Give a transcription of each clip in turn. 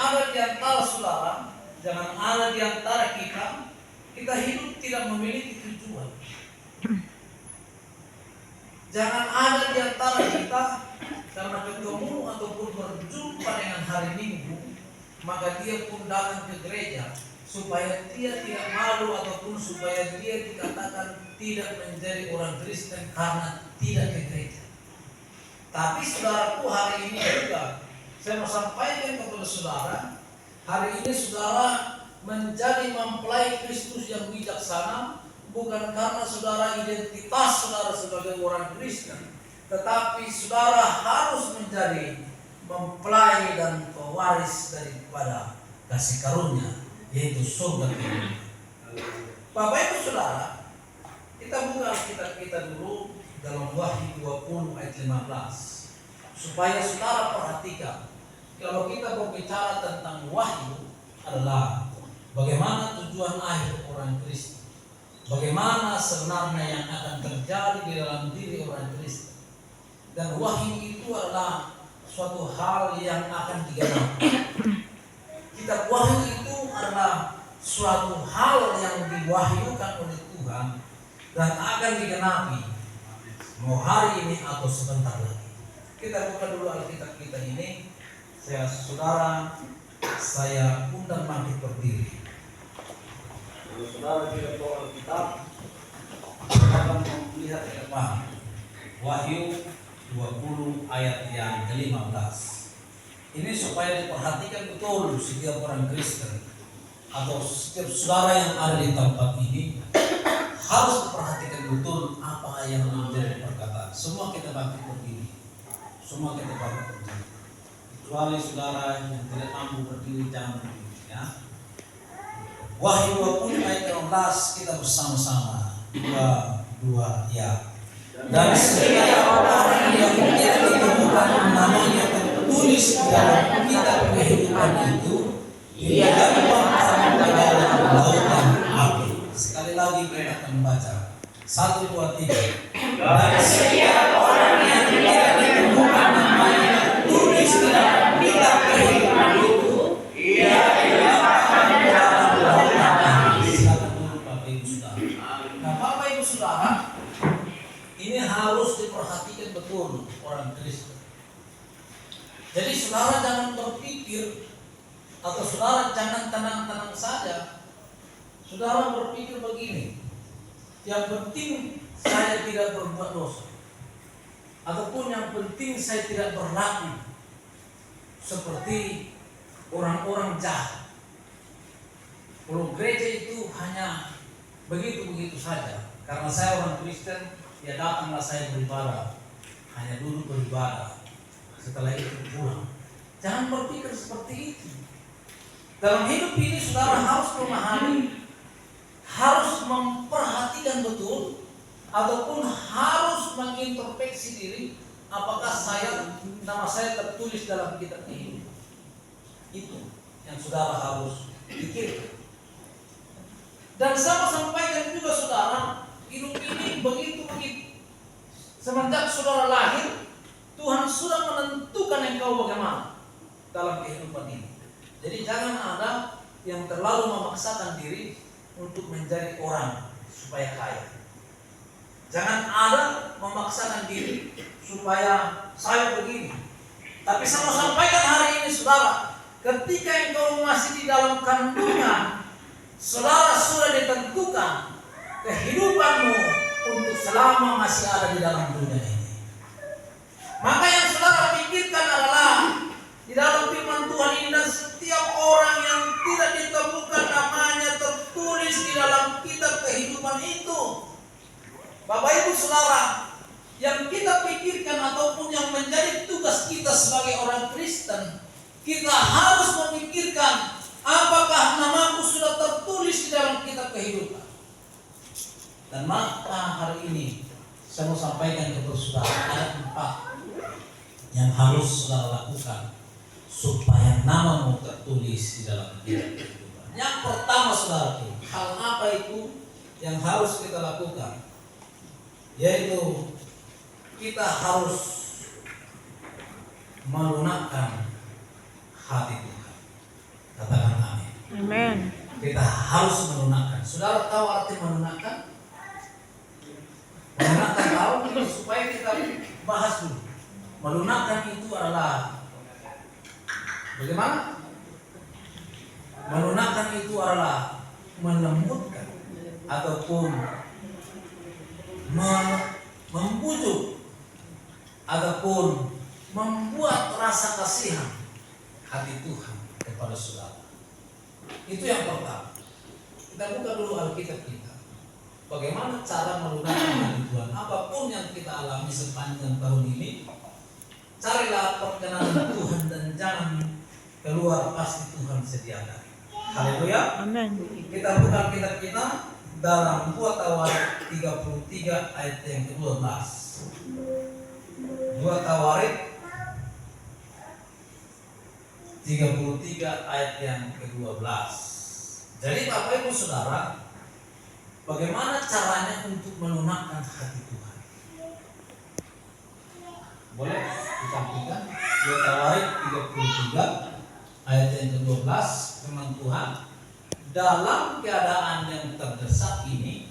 ada di antara saudara, jangan ada di antara kita hidup tidak memiliki tujuan. Jangan ada di antara kita karena ketemu ataupun berjumpa dengan hari Minggu, maka dia pun datang ke gereja supaya dia tidak malu ataupun supaya dia dikatakan tidak menjadi orang Kristen karena tidak ke gereja. Tapi saudaraku, hari ini juga saya mau sampaikan kepada saudara, hari ini saudara menjadi mempelai Kristus yang bijaksana bukan karena saudara identitas saudara sebagai orang Kristen, tetapi saudara harus menjadi mempelai dan pewaris daripada kasih karunia, yaitu surga kehidupan. Bapak Ibu Saudara, kita buka Alkitab kita dulu dalam Wahyu 20 ayat 15 supaya saudara perhatikan. Kalau kita berbicara tentang wahyu adalah bagaimana tujuan akhir orang Kristen, bagaimana sebenarnya yang akan terjadi di dalam diri orang Kristen, dan wahyu itu adalah suatu hal yang akan digenapi. Kitab Wahyu itu adalah suatu hal yang diwahyukan oleh Tuhan dan akan digenapi mau hari ini atau sebentar lagi. Kita buka dulu Alkitab kita ini. Saya undang bangkit berdiri. Kalau saudara tidak bawa Alkitab, kita akan melihat ke depan. Wahyu 20 ayat yang ke-15. Ini supaya diperhatikan betul setiap orang Kristen atau setiap saudara yang ada di tempat ini harus diperhatikan betul apa yang menjadi perkataan. Semua kita bangkit berdiri. Semua kita bangkit berdiri. Kecuali saudara yang tidak mampu berdiri, jangan berdiri, ya. Wahyu 20 ayat 16 kita bersama-sama. 2 ya. Dan setiap orang yang tidak ditemukan namanya tertulis di dalam kitab kehidupan itu, dia dilemparkan ke dalam lautan api. Sekali lagi kita akan membaca 1, 2, 3. Dan setiap orang yang tidak ditemukan namanya tertulis di dalam kitab kehidupan itu, ia dilemparkan ke dalam lautan api. Silakan dulu Bapak Ibu Saudara. Nah, Bapak Ibu Saudara, ini harus diperhatikan betul orang Kristen. Jadi saudara jangan berpikir atau saudara jangan tenang-tenang saja. Saudara berpikir begini, yang penting saya tidak berbuat dosa, ataupun yang penting saya tidak berlaku seperti orang-orang jahat. Kalau gereja itu hanya begitu-begitu saja, karena saya orang Kristen, ya datanglah saya beribadah, hanya duduk beribadah, setelah itu pulang. Jangan berpikir seperti itu. Dalam hidup ini saudara harus memahami, harus memperhatikan betul, ataupun harus mengintrospeksi diri, apakah nama saya tertulis dalam kitab ini. Itu yang saudara harus pikirkan. Dan sama sampaikan juga saudara, hidup ini begitu. Semenjak saudara lahir, Tuhan sudah menentukan engkau bagaimana dalam kehidupan ini. Jadi jangan ada yang terlalu memaksakan diri untuk menjadi orang supaya kaya. Jangan ada memaksakan diri supaya saya begini. Tapi saya mau sampaikan hari ini saudara, ketika engkau masih di dalam kandungan, saudara sudah ditentukan kehidupanmu untuk selama masih ada di dalam dunia ini. Maka yang saudara pikirkan adalah di dalam firman Tuhan ini, dan setiap orang yang tidak ditemukan namanya tertulis di dalam kitab kehidupan itu. Bapak Ibu Saudara, yang kita pikirkan ataupun yang menjadi tugas kita sebagai orang Kristen, kita harus memikirkan apakah namaku sudah tertulis di dalam kitab kehidupan. Dan maka hari ini saya mau sampaikan kepada saudara ada 4 yang harus saudara lakukan supaya namamu tertulis di dalam kitab kehidupan. Yang pertama saudara, hal apa itu yang harus kita lakukan? Yaitu kita harus melunakkan hati Tuhan. Katakan amin. Amin. Kita harus melunakkan. Saudara tahu arti melunakkan? Melunakkan tahu, supaya kita bahas dulu. Melunakkan itu adalah bagaimana? Melunakkan itu adalah melembutkan ataupun membujuk ataupun membuat rasa kasihan hati Tuhan kepada saudara. Itu yang pertama. Kita buka dulu Alkitab kita. Bagaimana cara melunakkan hati Tuhan? Apapun yang kita alami sepanjang tahun ini, carilah perkenanan Tuhan dan jangan keluar, pasti Tuhan sediakan. Haleluya. Amin. Kita buka Alkitab kita dalam 2 Tawarik 33 ayat yang ke-12. 2 Tawarik 33 ayat yang ke-12. Jadi Bapak Ibu Saudara, bagaimana caranya untuk melunakkan hati Tuhan? Boleh disampaikan 2 Tawarik 33 ayat yang ke-12, firman Tuhan, dalam keadaan yang terdesak ini,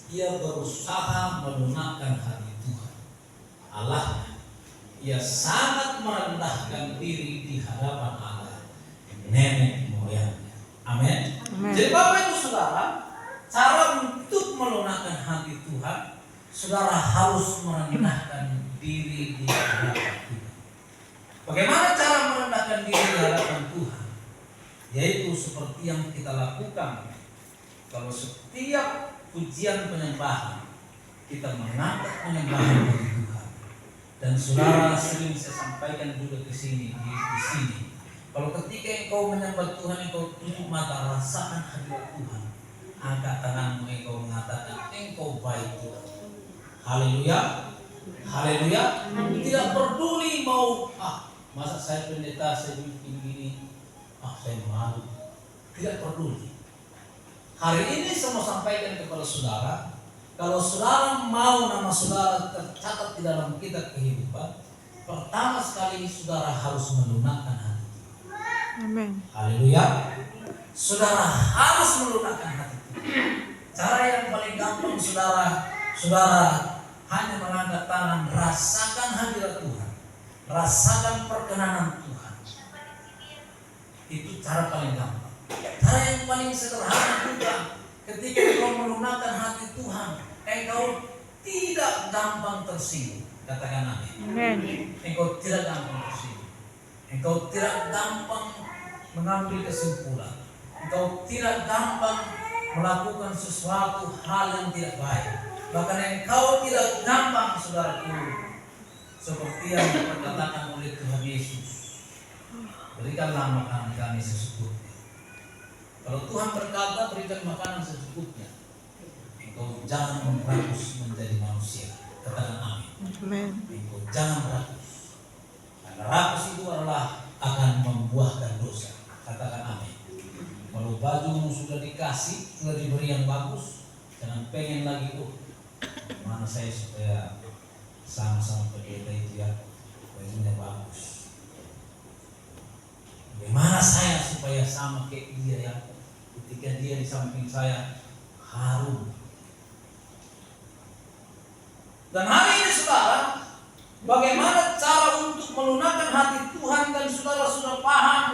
ia berusaha melunakkan hati Tuhan Allahnya. Ia sangat merendahkan diri di hadapan Allah nenek moyangnya. Amin. Jadi Bapak Ibu Saudara, cara untuk melunakkan hati Tuhan, saudara harus merendahkan diri di hadapan Tuhan. Bagaimana cara merendahkan diri di hadapan Tuhan? Yaitu seperti yang kita lakukan kalau setiap pujian penyembahan kita mengangkat penyembahan bagi Tuhan. Dan saudara sering saya sampaikan juga di sini. Kalau ketika engkau menyembah Tuhan, engkau tutup mata, rasakan hadirat Tuhan. Angkat tanganmu, engkau mengatakan engkau baik Tuhan. Haleluya. Haleluya. Tidak peduli mau masa saya pendeta, saya bikin gini, saya malu. Tidak peduli. Hari ini saya mau sampaikan kepada saudara, kalau saudara mau nama saudara tercatat di dalam kitab kehidupan, pertama sekali saudara harus melunakkan hati. Amin. Haleluya. Saudara harus melunakkan hati. Cara yang paling gampang saudara hanya mengangkat tangan, rasakan hadirat Tuhan, rasakan perkenanan Tuhan. Itu cara paling gampang. Cara yang paling sederhana juga, ketika engkau melunakkan hati Tuhan, engkau tidak gampang tersinggung. Katakan amin. Engkau tidak gampang tersinggung. Engkau tidak gampang mengambil kesimpulan. Engkau tidak gampang melakukan sesuatu hal yang tidak baik. Bahkan engkau tidak gampang, saudaraku, seperti yang dikatakan oleh Tuhan Yesus, berikanlah makanan kami secukupnya. Kalau Tuhan berkata berikan makanan secukupnya, engkau jangan rakus menjadi manusia. Katakan amin. Engkau jangan rakus, karena rakus itu adalah akan membuahkan dosa. Katakan amin. Kalau bajumu sudah dikasih, sudah diberi yang bagus, jangan pengen lagi, mana saya supaya sama-sama pendeta itu ya bajunya bagus. Bagaimana saya supaya sama kayak dia ya, ketika dia di samping saya harum. Dan hari ini saudara, bagaimana cara untuk melunakkan hati Tuhan, dan saudara sudah paham,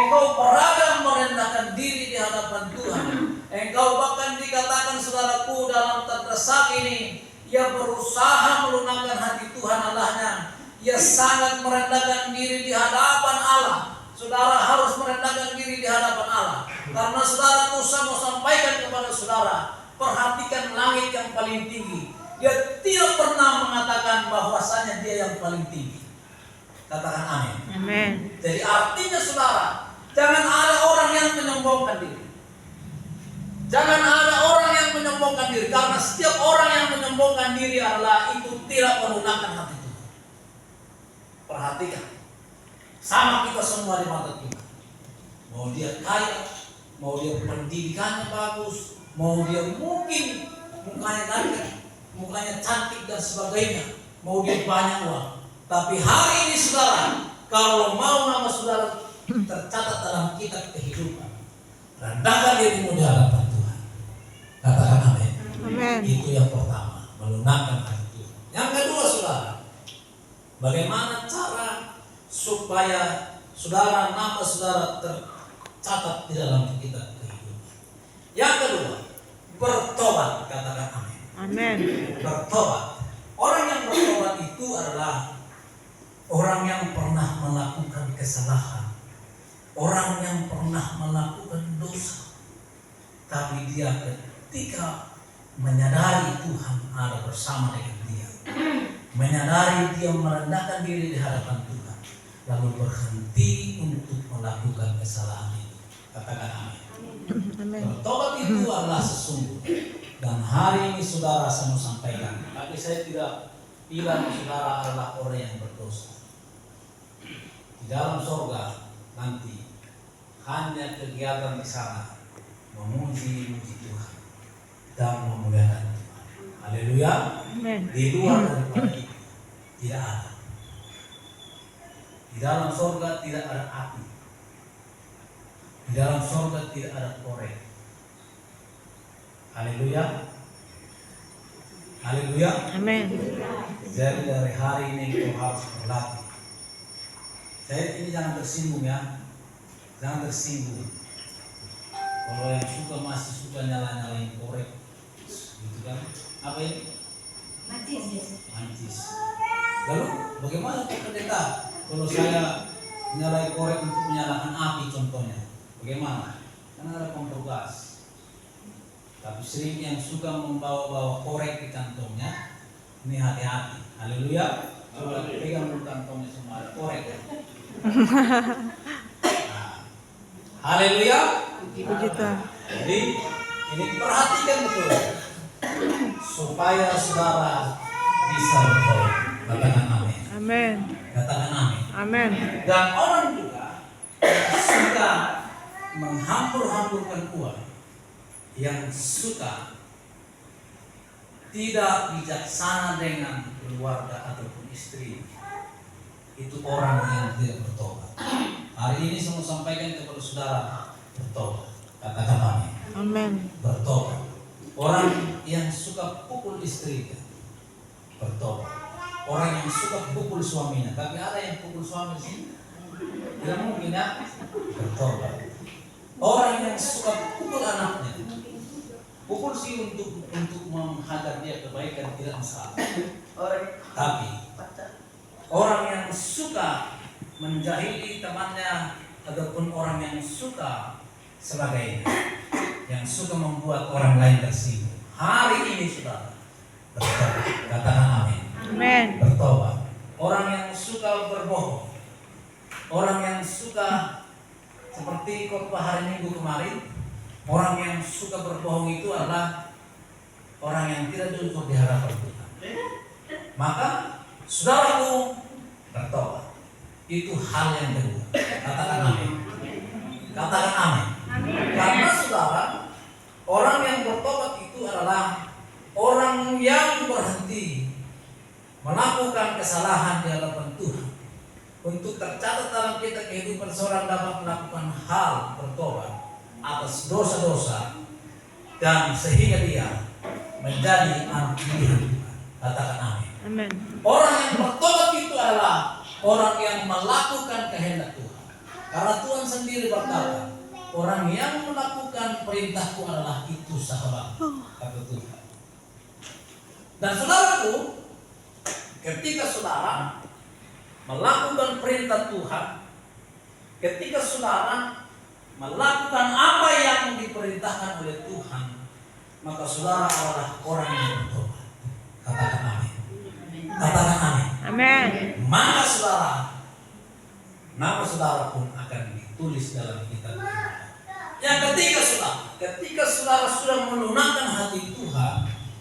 engkau berada merendahkan diri di hadapan Tuhan. Engkau bahkan dikatakan saudaraku dalam terdesak ini, ia berusaha melunakkan hati Tuhan Allahnya. Ia sangat merendahkan diri di hadapan Allah. Saudara harus merendahkan diri di hadapan Allah. Karena saudara, saya mau sampaikan kepada saudara, perhatikan langit yang paling tinggi. Dia tidak pernah mengatakan bahwasanya dia yang paling tinggi. Katakan amin. Amin. Jadi artinya saudara, jangan ada orang yang menyombongkan diri. Jangan ada orang yang menyombongkan diri, karena setiap orang yang menyombongkan diri adalah itu tidak melunakkan hati Tuhan. Perhatikan, sama kita semua di mata Tuhan. Mau dia kaya, mau dia pendidikannya bagus, mau dia mungkin mukanya ganteng, mukanya cantik dan sebagainya, mau dia banyak uang. Tapi hari ini saudara, kalau mau nama saudara tercatat dalam kitab kehidupan. Rendahkan dirimu di hadapan Tuhan. Katakan amin. Amin. Itu yang pertama, melunakkan hati Tuhan. Yang kedua, saudara, bagaimana cara supaya saudara, nama saudara tercatat di dalam kitab kehidupan? Yang kedua, bertobat. Katakan amin. Amin. Bertobat. Orang yang bertobat itu adalah orang yang pernah melakukan kesalahan, orang yang pernah melakukan dosa, tapi dia ketika menyadari Tuhan ada bersama dengan dia, menyadari dia merendahkan diri di hadapan Tuhan, lalu berhenti untuk melakukan kesalahan itu. Katakan amin. Amin. Bertobat itu adalah sesungguhnya. Dan hari ini saudara saya mau sampaikan, tapi saya tidak bilang saudara adalah orang yang berdosa. Di dalam surga nanti hanya kegiatan di sana memuji-muji Tuhan dan memuliakan Tuhan. Haleluya. Amin. Di luar daripada itu tidak ada. Di dalam surga tidak ada api. Di dalam surga tidak ada korek. Haleluya. Haleluya. Amin. Jadi dari hari ini kau harus berlatih. Saya ini jangan tersinggung ya. Jangan tersinggung. Kalau yang masih suka nyala-nyalain korek, gitu kan? Apa ini? Mancis. Lalu bagaimana Pak Pendeta? Kalau saya nyalain korek untuk menyalakan api contohnya, bagaimana? Karena ada kompor gas. Tapi sering yang suka membawa-bawa korek di kantongnya, ini hati-hati. Haleluya. Coba pegang dulu kantongnya semua ada korek. Nah, haleluya. Puji Tuhan. Jadi ini perhatikan betul supaya saudara bisa bertobat. Katakan amin. Amin. Katakan amin. Amin. Dan orang juga suka menghambur-hamburkan uang, yang suka tidak bijaksana dengan keluarga ataupun istri, itu orang yang tidak bertobat. Hari ini saya mau sampaikan kepada saudara, bertobat. Katakan amin. Amin. Bertobat. Orang yang suka pukul istrinya, bertobat. Orang yang suka pukul suaminya, tapi ada yang pukul suami sih, tidak mungkin ya, bertobat. Orang yang suka pukul anaknya, pukul sih untuk menghajar dia kebaikan tidak masalah. Tapi orang yang suka menjahili temannya ataupun orang yang suka sebagainya, yang suka membuat orang lain tersinggung, hari ini saudara bertobat. Katakan amin. Amin. Bertobat. Orang yang suka berbohong, orang yang suka seperti khotbah hari Minggu kemarin, orang yang suka berbohong itu adalah orang yang tidak jujur di hadapan Tuhan. Maka saudaraku bertobat. Itu hal yang kedua. Katakan amin. Katakan amin. Karena saudara, orang yang bertobat itu adalah orang yang berhenti melakukan kesalahan di hadapan Tuhan. Untuk tercatat dalam kitab kehidupan seorang dapat melakukan hal bertobat atas dosa-dosa dan sehingga dia menjadi anak pilihan Tuhan. Katakan amin. Amin. Orang yang bertobat itu adalah orang yang melakukan kehendak Tuhan. Karena Tuhan sendiri berkata, orang yang melakukan perintahku adalah itu sahabat, kata Tuhan. Dan saudaraku, ketika saudara melakukan perintah Tuhan, ketika saudara melakukan apa yang diperintahkan oleh Tuhan, maka saudara adalah orang yang bertobat. Katakan amin. Katakan amin. Amin. Maka saudara, nama saudara pun akan ditulis dalam kitab Tuhan. Yang ketiga saudara, ketika saudara sudah melunakkan hati Tuhan,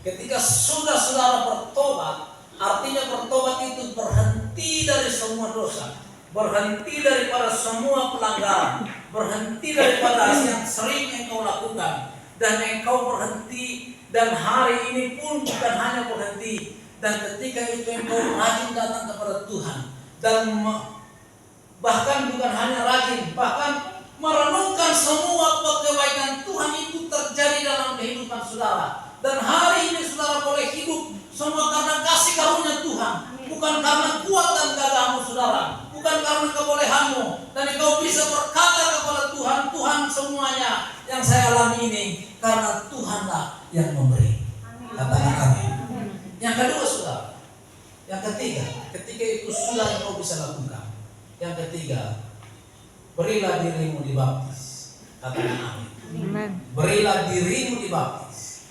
ketika sudah saudara bertobat, artinya bertobat itu berhenti dari semua dosa, berhenti daripada semua pelanggaran, berhenti daripada yang sering engkau lakukan, dan engkau berhenti. Dan hari ini pun bukan hanya berhenti, dan ketika itu engkau rajin datang kepada Tuhan dan bahkan bukan hanya rajin, bahkan merenungkan semua kebaikan Tuhan itu terjadi dalam kehidupan saudara. Dan hari ini saudara boleh hidup semua karena kasih karunia Tuhan, bukan karena kuat dan gagahmu saudara, bukan karena kebolehanmu. Dan engkau bisa berkata kepada Tuhan, Tuhan semuanya yang saya alami ini karena Tuhanlah yang memberi. Katakan amin. Yang kedua saudara, yang ketiga, ketika itu sudah engkau bisa lakukan. Yang ketiga, berilah dirimu dibaptis. Katakan amin. Amen. Berilah dirimu dibaptis.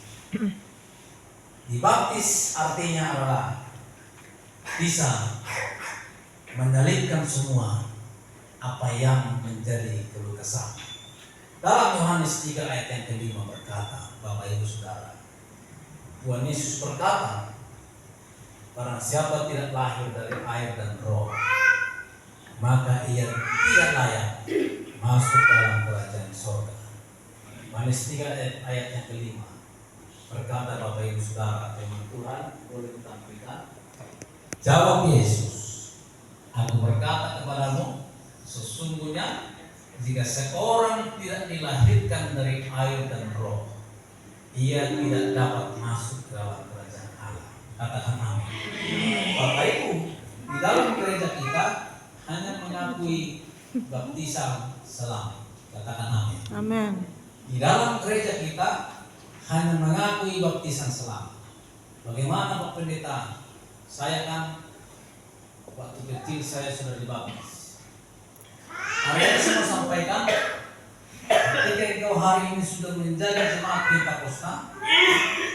Dibaptis artinya adalah bisa menyalipkan semua apa yang menjadi keluh kesah. Dalam Yohanes 3 ayat yang kelima berkata, Bapak Ibu Saudara, Tuhan Yesus berkata, barang siapa tidak lahir dari air dan roh, maka ia tidak layak masuk dalam kerajaan surga. Yohanes 3 ayat yang kelima berkata, Bapak Ibu Saudara, firman Tuhan boleh ditampilkan. Jawab Yesus, aku berkata kepadamu, sesungguhnya jika seorang tidak dilahirkan dari air dan roh, ia tidak dapat masuk ke dalam kerajaan Allah. Katakan amin. Bapak Ibu, di dalam gereja kita hanya mengakui baptisan selam. Katakan amin. Amen. Di dalam gereja kita hanya mengakui baptisan selam. Bagaimana Pak Pendeta? Saya kan waktu kecil saya sudah dibaptis. Hari ini saya mau sampaikan, ketika engkau hari ini sudah menjadi jemaat Pentakosta,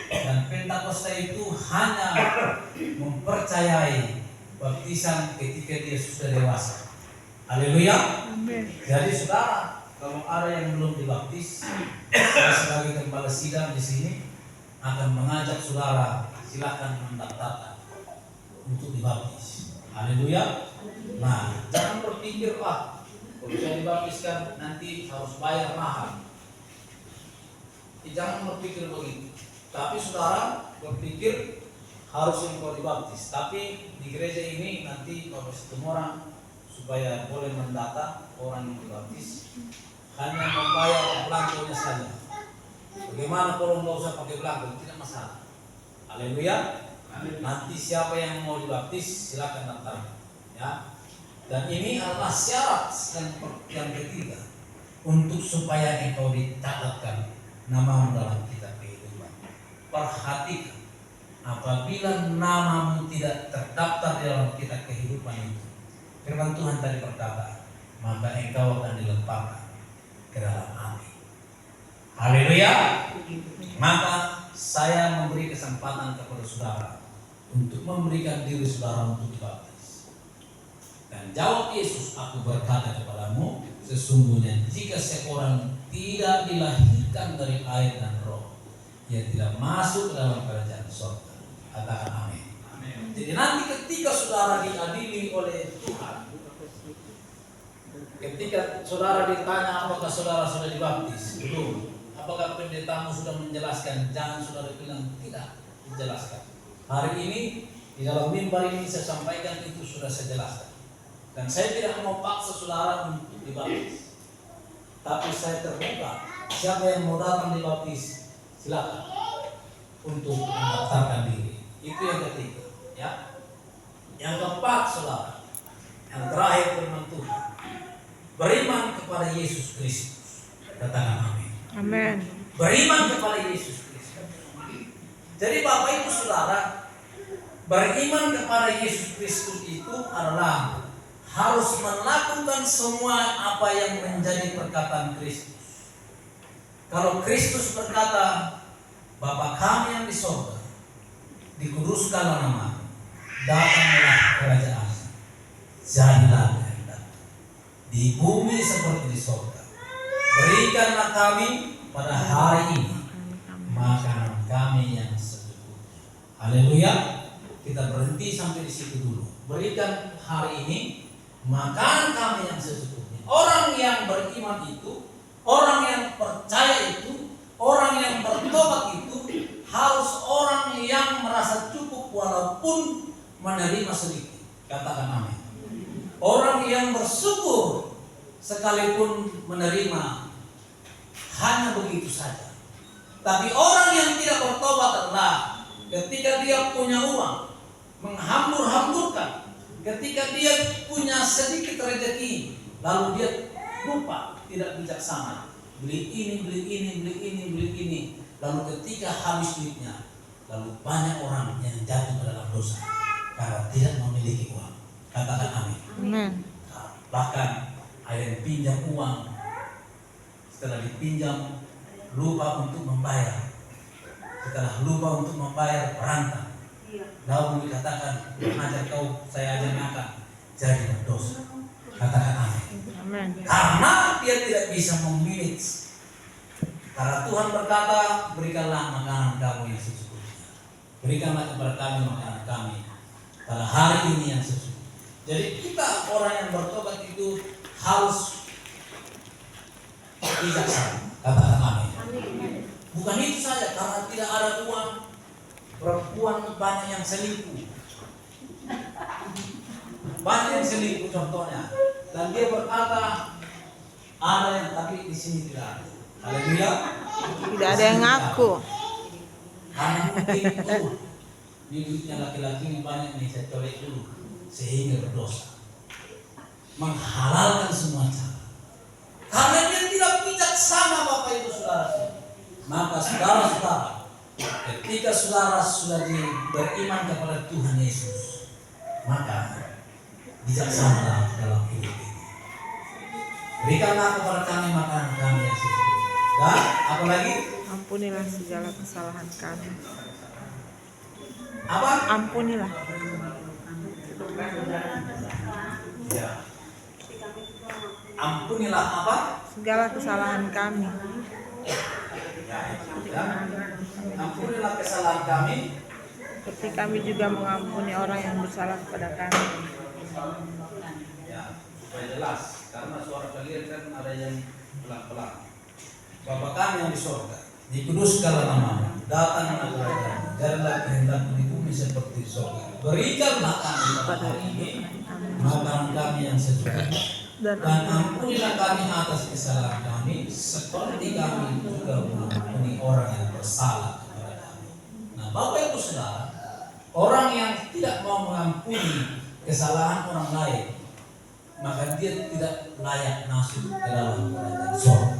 dan Pentakosta itu hanya mempercayai baptisan ketika dia sudah dewasa. Haleluya. Amen. Jadi saudara, kalau ada yang belum dibaptis, saya sebagai gembala sidang di sini akan mengajak saudara, silakan mendaftarkan untuk dibaptis. Haleluya. Nah, jangan berpikir, Pak, kalau saya dibaptiskan nanti harus bayar mahal. Jangan berpikir begitu. Tapi saudara berpikir harus engkau dibaptis. Tapi di gereja ini nanti kalau ketemu orang supaya boleh mendata orang yang dibaptis, hanya membayar belangkonya saja. Bagaimana kalau nggak usah pakai belangko? Tidak masalah. Haleluya. Nanti siapa yang mau dibaptis silakan daftar. Ya. Dan ini adalah syarat yang ketiga untuk supaya engkau dicatatkan namamu dalam kitab kehidupan. Perhatikan, apabila namamu tidak terdaftar di dalam kitab kehidupan itu, firman Tuhan tadi berkata, maka engkau akan dilemparkan ke dalam api. Haleluya. Maka saya memberi kesempatan kepada saudara untuk memberikan diri saudara untuk dibaptis. Dan jawab Yesus, aku berkata kepadamu, sesungguhnya jika seorang tidak dilahirkan dari air dan roh, ia tidak masuk ke dalam kerajaan surga. Katakan amin. Jadi nanti ketika saudara diadili oleh Tuhan, ketika saudara ditanya apakah saudara sudah dibaptis, belum. Apakah pendetamu sudah menjelaskan? Jangan saudara bilang tidak dijelaskan. Hari ini di dalam mimbar ini saya sampaikan itu sudah saya jelaskan. Dan saya tidak mau paksa saudara untuk dibaptis. Tapi saya terbuka. Siapa yang mau datang dibaptis, silakan untuk mendaftarkan diri. Itu yang ketiga. Ya. Yang keempat saudara, yang terakhir firman Tuhan, beriman kepada Yesus Kristus. Katakan amin. Amen. Beriman kepada Yesus Kristus. Jadi Bapak Ibu Saudara, beriman kepada Yesus Kristus itu adalah harus melakukan semua apa yang menjadi perkataan Kristus. Kalau Kristus berkata, Bapa kami yang di sorga, dikuduskanlah namamu, datanglah kerajaanmu, jadilah kehendakmu di bumi seperti di sorga. Berikanlah kami pada hari ini makanan kami yang secukupnya. Haleluya. Kita berhenti sampai di situ dulu. Berikan hari ini makanan kami yang secukupnya. Orang yang beriman itu, orang yang percaya itu, orang yang bertobat itu harus orang yang merasa cukup walaupun menerima sedikit. Katakan amin. Orang yang bersyukur sekalipun menerima hanya begitu saja. Tapi orang yang tidak bertobat adalah ketika dia punya uang, menghambur-hamburkan. Ketika dia punya sedikit rezeki, lalu dia lupa, tidak bijaksana. Beli ini, beli ini, beli ini, beli ini. Lalu ketika habis duitnya, lalu banyak orang yang jatuh ke dalam dosa karena tidak memiliki uang. Katakan amin. Amin. Bahkan ada yang pinjam uang, setelah dipinjam lupa untuk membayar. Setelah lupa untuk membayar perantang, lalu dikatakan, ajar kau, saya ajar makan, jadi berdosa. Katakan amin. Amin. Karena dia tidak bisa memilih. Karena Tuhan berkata, berikanlah makanan kamu yang secukupnya. Berikanlah kepada kami makanan kami pada hari ini yang sesuai. Jadi kita orang yang bertobat itu harus bijaksana. Katakan amin. Bukan itu saja, karena tidak ada uang, perempuan banyak yang selingkuh. Banyak yang selingkuh contohnya. Dan dia berkata ada yang, tapi di sini tidak ada. Haleluya. Tidak ada yang ngaku. Karena mungkin bibitnya laki-laki yang banyak nih, saya colek dulu sehingga berdosa, menghalalkan semua cara. Karena dia tidak bijaksana, Bapak Ibu Saudara. Maka saudara-saudara, ketika saudara sudah beriman kepada Tuhan Yesus, maka bijaksana dalam hidup ini. Berikanlah kepada kami makanan kami yang secukupnya. Dan apa lagi? Ampunilah segala kesalahan kami. Apa? Ampunilah. Ya. Ampunilah apa? Segala kesalahan kami. Ya. Ampunilah kesalahan kami. Seperti kami juga mengampuni orang yang bersalah kepada kami. Ya, supaya jelas. Karena suara kalian kan ada yang pelan-pelan. Bapa kami yang di surga, dikuduskanlah namamu, datanglah kerajaanmu, jadilah kehendakmu di bumi seperti di surga. Berikanlah kami pada hari ini makanan kami yang secukupnya, dan ampunilah kami atas kesalahan kami, seperti kami juga mengampuni orang yang bersalah kepada kami. Nah, Bapak Ibu Saudara, orang yang tidak mau mengampuni kesalahan orang lain, maka dia tidak layak masuk ke dalam kerajaan surga.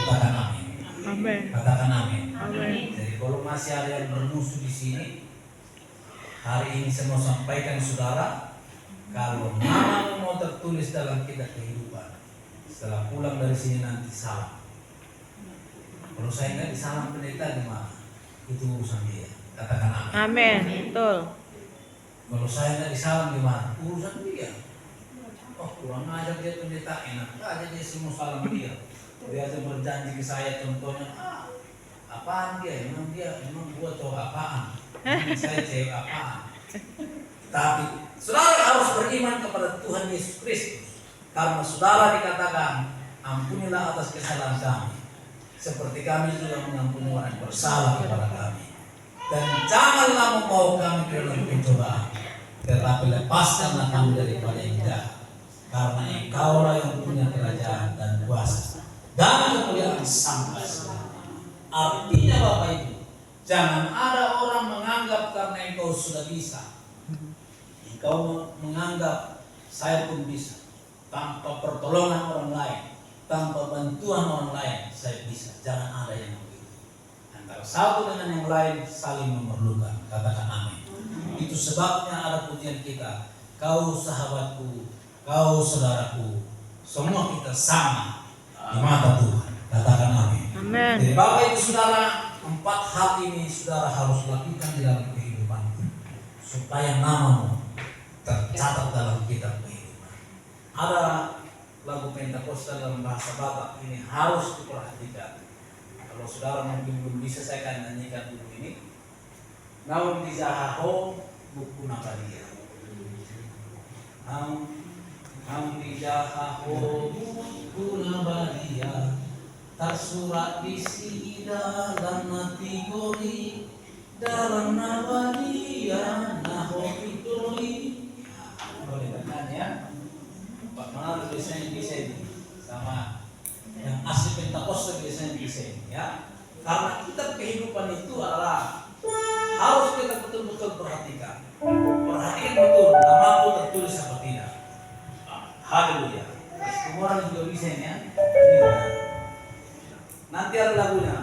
Katakan amin. Amin. Katakan amin. Amin. Jadi kalau masih ada yang bermusuh di sini, hari ini saya mau sampaikan saudara, kalau nama mau tertulis dalam kitab kehidupan, setelah pulang dari sini nanti salam. Kalau saya nggak disalam pendeta gimana? Itu urusan dia. Katakan amin. Amin. Betul. Kalau saya nggak disalam gimana? Urusan dia. Oh, kurang ajar dia pendeta, enak aja dia semua salam dia. Dia aja berjanji ke saya contohnya, apaan dia? Emang gua cowok apaan? Saya cewek apaan? Tapi saudara harus beriman kepada Tuhan Yesus Kristus. Karena saudara dikatakan, ampunilah atas kesalahan kami, seperti kami juga mengampuni orang yang bersalah kepada kami. Dan janganlah membawa kami ke dalam pencobaan, tetapi lepaskanlah kami daripada yang jahat. Karena Engkaulah yang punya kerajaan dan kuasa dan kemuliaan sampai selamanya. Artinya Bapak Ibu, jangan ada orang menganggap karena engkau sudah bisa, engkau menganggap saya pun bisa, tanpa pertolongan orang lain, tanpa bantuan orang lain saya bisa. Jangan ada yang begitu. Antara satu dengan yang lain saling memerlukan. Katakan amin. Itu sebabnya ada pujian kita, kau sahabatku, kau saudaraku, semua kita sama di mata Tuhan. Katakan amin. Amin. Jadi Bapak Ibu Saudara, 4 hal ini saudara harus lakukan di dalam kehidupan supaya namamu tercatat dalam kitab kehidupan. Ada lagu Pentakosta dalam bahasa Batak, ini harus diperhatikan. Kalau saudara mungkin belum bisa, saya akan nyanyikan dulu ini. Namun di Jahaho buku Nabalia. Di Jahaho buku Nabalia, tersurat di sini dalam kategori dalam Nabalia Naho Victory. Boleh dengar ya? Mana biasanya desain sama yang asli Pentakosta biasanya desain ya. Karena kita kehidupan itu adalah harus kita betul-betul perhatikan. Perhatikan betul namaku tertulis apa tidak. Haleluya. Semua orang juga desain ya. Nanti ada lagunya.